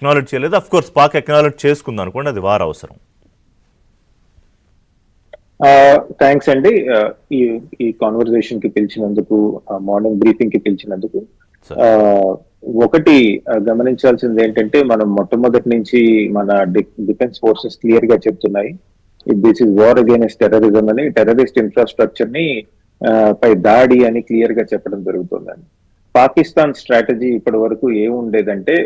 Acknowledge చేయలేదు. Of course Pak acknowledge చేసుకుంది అనుకోండి, అది వార్ అవసరం. థ్యాంక్స్ అండి. ఈ ఈ కాన్వర్జేషన్ కి పిలిచినందుకు, మార్నింగ్ బ్రీఫింగ్ కి పిలిచినందుకు. ఒకటి గమనించాల్సింది ఏంటంటే, మనం మొట్టమొదటి నుంచి మన డిఫెన్స్ ఫోర్సెస్ క్లియర్ గా చెప్తున్నాయి, this is war against terrorism అని, టెర్రరిస్ట్ ఇన్ఫ్రాస్ట్రక్చర్ ని పై దాడి అని క్లియర్ గా చెప్పడం జరుగుతుందండి. పాకిస్తాన్ స్ట్రాటజీ ఇప్పటి వరకు ఏముండేదంటే,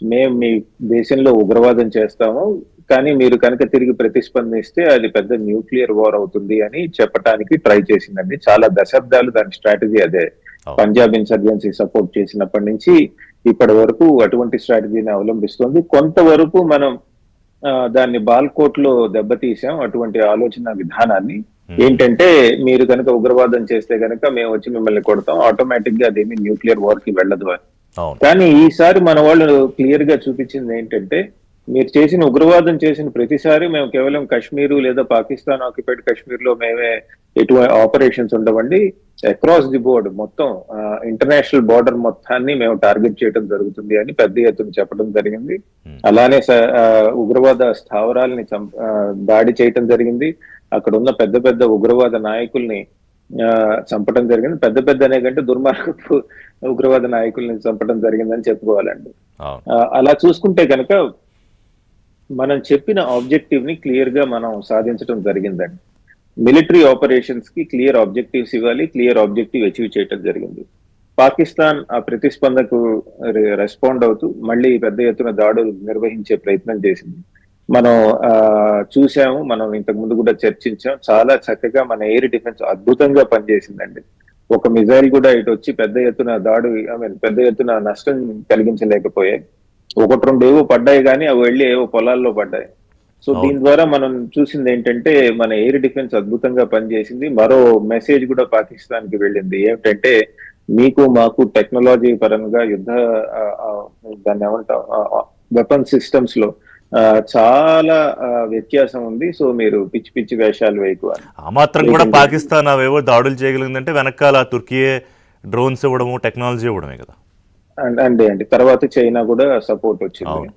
మేము మీ దేశంలో ఉగ్రవాదం చేస్తాము, కానీ మీరు కనుక తిరిగి ప్రతిస్పందిస్తే అది పెద్ద న్యూక్లియర్ వార్ అవుతుంది అని చెప్పడానికి ట్రై చేసిందండి. చాలా దశాబ్దాలు దాని స్ట్రాటజీ అదే. పంజాబ్ ఇన్సర్జెన్సీ సపోర్ట్ చేసినప్పటి నుంచి ఇప్పటి వరకు అటువంటి స్ట్రాటజీని అవలంబిస్తుంది. కొంతవరకు మనం దాన్ని బాల్కోట్ లో దెబ్బతీసాం, అటువంటి ఆలోచన విధానాన్ని. ఏంటంటే, మీరు కనుక ఉగ్రవాదం చేస్తే కనుక మేము వచ్చి మిమ్మల్ని కొడతాం, ఆటోమేటిక్ గా అదేమి న్యూక్లియర్ వార్ కి వెళ్ళదు అని. కానీ ఈసారి మన వాళ్ళు క్లియర్ గా చూపించింది ఏంటంటే, మీరు చేసిన ఉగ్రవాదం చేసిన ప్రతిసారి మేము కేవలం కాశ్మీరు లేదా పాకిస్తాన్ ఆక్యుపైడ్ కాశ్మీర్ లో మేమే ఎటువంటి ఆపరేషన్స్ ఉండవండి, అక్రాస్ ది బోర్డ్ మొత్తం ఇంటర్నేషనల్ బార్డర్ మొత్తాన్ని మేము టార్గెట్ చేయడం జరుగుతుంది అని పెద్ద ఎత్తున చెప్పడం జరిగింది. అలానే ఉగ్రవాద స్థావరాలని దాడి చేయటం జరిగింది. అక్కడ ఉన్న పెద్ద పెద్ద ఉగ్రవాద నాయకుల్ని చంపడం జరిగింది. పెద్ద పెద్ద అనే కంటే దుర్మార్గపు ఉగ్రవాద నాయకుల్ని చంపడం జరిగిందని చెప్పుకోవాలండి. అలా చూసుకుంటే కనుక మనం చెప్పిన ఆబ్జెక్టివ్ ని క్లియర్ గా మనం సాధించడం జరిగిందండి. మిలిటరీ ఆపరేషన్స్ కి క్లియర్ ఆబ్జెక్టివ్స్ ఇవ్వాలి, క్లియర్ ఆబ్జెక్టివ్ అచీవ్ చేయడం జరిగింది. పాకిస్తాన్ ఆ ప్రతిస్పందకు రెస్పాండ్ అవుతూ మళ్ళీ పెద్ద ఎత్తున దాడులు నిర్వహించే ప్రయత్నం చేసింది. మనం చూసాము, మనం ఇంతకు ముందు కూడా చర్చించాం. చాలా చక్కగా మన ఎయిర్ డిఫెన్స్ అద్భుతంగా పనిచేసిందండి. ఒక మిజైల్ కూడా ఇటు వచ్చి పెద్ద ఎత్తున పెద్ద ఎత్తున నష్టం కలిగించలేకపోయాయి. ఒకటి రెండు ఏవో పడ్డాయి, కానీ అవి వెళ్ళి ఏవో పొలాల్లో పడ్డాయి. సో దీని ద్వారా మనం చూసింది ఏంటంటే, మన ఎయిర్ డిఫెన్స్ అద్భుతంగా పనిచేసింది. మరో మెసేజ్ కూడా పాకిస్తాన్ కి వెళ్ళింది, ఏమిటంటే మీకు మాకు టెక్నాలజీ పరంగా దాన్ని ఏమంటాం, వెపన్ సిస్టమ్స్ లో చాలా వ్యత్యాసం ఉంది. సో మీరు పిచ్చి పిచ్చి వేషాలు వేయకు. ఆ మాత్రం కూడా పాకిస్తాన్ అవేవో దాడులు చేయగలిగిందంటే వెనకాల తుర్కీయే డ్రోన్స్ ఇవ్వడము, టెక్నాలజీ ఇవ్వడమే కదా. అండి తర్వాత చైనా కూడా సపోర్ట్ వచ్చింది.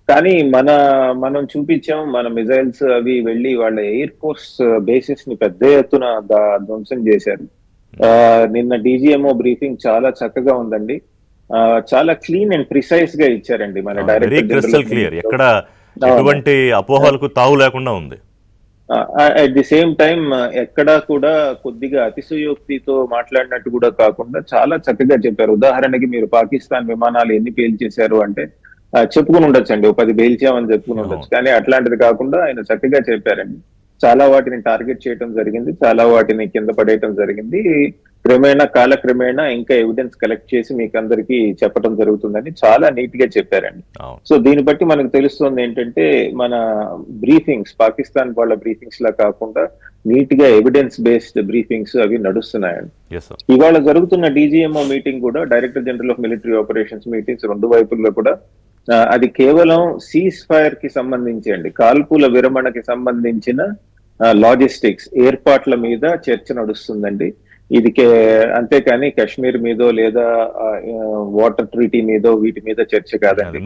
కానీ మనం చూపించాం, మన మిజైల్స్ అవి వెళ్ళి వాళ్ళ ఎయిర్ ఫోర్స్ బేసిస్ ని పెద్ద ఎత్తున ధ్వంసం చేశారు. నిన్న డీజీఎంఓ బ్రీఫింగ్ చాలా చక్కగా ఉందండి. చాలా క్లీన్ అండ్ ప్రిసైజ్ గా ఇచ్చారండి మన డైరెక్టర్. ఎక్కడ ఎటువంటి అపోహలకు తావు లేకుండా ఉంది. అట్ ది సేమ్ టైం ఎక్కడా కూడా కొద్దిగా అతిశయోక్తితో మాట్లాడినట్టు కూడా కాకుండా చాలా చక్కగా చెప్పారు. ఉదాహరణకి మీరు పాకిస్తాన్ విమానాలు ఎన్ని పేల్చేశారు అంటే చెప్పుకుని ఉండొచ్చు అండి, 10 పేల్చామని చెప్పుకుని ఉండొచ్చు. కానీ అట్లాంటిది కాకుండా ఆయన చక్కగా చెప్పారండి. చాలా వాటిని టార్గెట్ చేయడం జరిగింది, చాలా వాటిని కింద పడేయటం జరిగింది. కాలక్రమేణా ఇంకా ఎవిడెన్స్ కలెక్ట్ చేసి మీకు అందరికీ చెప్పడం జరుగుతుందని చాలా నీట్ గా చెప్పారండి. సో దీన్ని బట్టి మనకు తెలుస్తుంది ఏంటంటే, మన బ్రీఫింగ్స్ పాకిస్తాన్ వాళ్ళ బ్రీఫింగ్స్ లా కాకుండా నీట్ గా ఎవిడెన్స్ బేస్డ్ బ్రీఫింగ్స్ అవి నడుస్తున్నాయండి. ఇవాళ జరుగుతున్న డీజీఎంఓ మీటింగ్ కూడా, director general of military operations meetings రెండు వైపుల్లో కూడా అది కేవలం సీజ్ ఫైర్ కి సంబంధించి అండి, కాల్పుల విరమణకి సంబంధించిన లాజిస్టిక్స్ ఏర్పాట్ల మీద చర్చ నడుస్తుందండి. ఇది అంతేకాని కాశ్మీర్ మీదో లేదా వాటర్ ట్రీటీ మీదో వీటి మీద చర్చ కాదండి.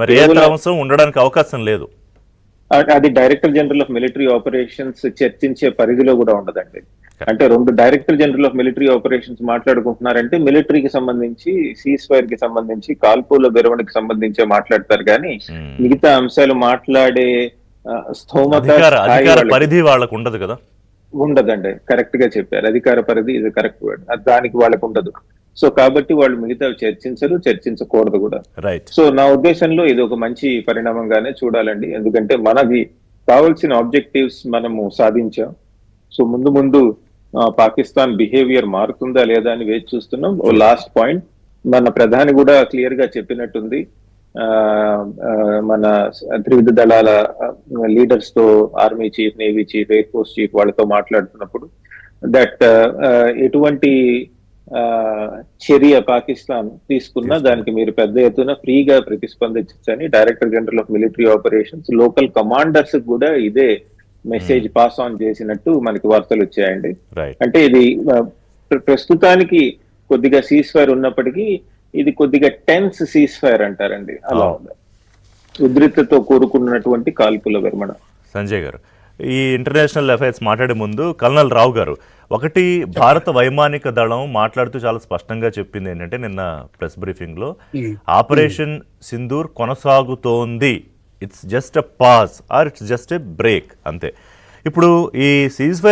ఉండడానికి అవకాశం లేదు. అది director general of military operations చర్చించే పరిధిలో కూడా ఉండదండి. అంటే రెండు director general of military operations మాట్లాడుకుంటున్నారంటే మిలిటరీకి సంబంధించి, సీజ్ ఫైర్ కి సంబంధించి, కాల్పుల విరమణకి సంబంధించే మాట్లాడతారు. కానీ మిగతా అంశాలు మాట్లాడే స్థోమత పరిధి వాళ్ళకు ఉండదు కదా. ఉండదండి, కరెక్ట్ గా చెప్పారు. అధికార పరిధి ఇది కరెక్ట్ వర్డ్, దానికి వాళ్ళకు ఉండదు. సో కాబట్టి వాళ్ళు మిగతా చర్చించకూడదు కూడా. సో నా ఉద్దేశంలో ఇది ఒక మంచి పరిణామంగానే చూడాలండి. ఎందుకంటే మనకి కావాల్సిన ఆబ్జెక్టివ్స్ మనము సాధించాం. సో ముందు పాకిస్తాన్ బిహేవియర్ మారుతుందా లేదా అని వేచి చూస్తున్నాం. లాస్ట్ పాయింట్, మన ప్రధాని కూడా క్లియర్ గా చెప్పినట్టుంది, మన త్రివిధ దళాల లీడర్స్ తో, army chief, navy chief, air force chief వాళ్ళతో మాట్లాడుతున్నప్పుడు దట్ ఎటువంటి చర్య పాకిస్తాన్ తీసుకున్నా దానికి మీరు పెద్ద ఎత్తున ఫ్రీగా ప్రతిస్పందించని director general of military operations local commanders కూడా ఇదే మెసేజ్ పాస్ ఆన్ చేసినట్టు మనకి వార్తలు వచ్చాయండి. అంటే ఇది ప్రస్తుతానికి కొద్దిగా సీజ్ ఫైర్ ఉన్నప్పటికీ ఇది కొద్దిగా టెన్స్ సీజ్ ఫైర్ అంటారండి, అలా ఉంది. ఉద్రిక్తతో కూరుకున్నటువంటి కాల్పుల విరమణ. సంజయ్ గారు, ఈ ఇంటర్నేషనల్ అఫైర్స్ మాట్లాడే ముందు కల్నల్ రావు గారు, ఒకటి భారత వైమానిక దళం మాట్లాడుతూ చాలా స్పష్టంగా చెప్పింది ఏంటంటే నిన్న ప్రెస్ బ్రీఫింగ్లో, ఆపరేషన్ సింధూర్ కొనసాగుతోంది, it's just a pause or it's just a break అంతే. ఇప్పుడు ఈ సీజ్ ఫైర్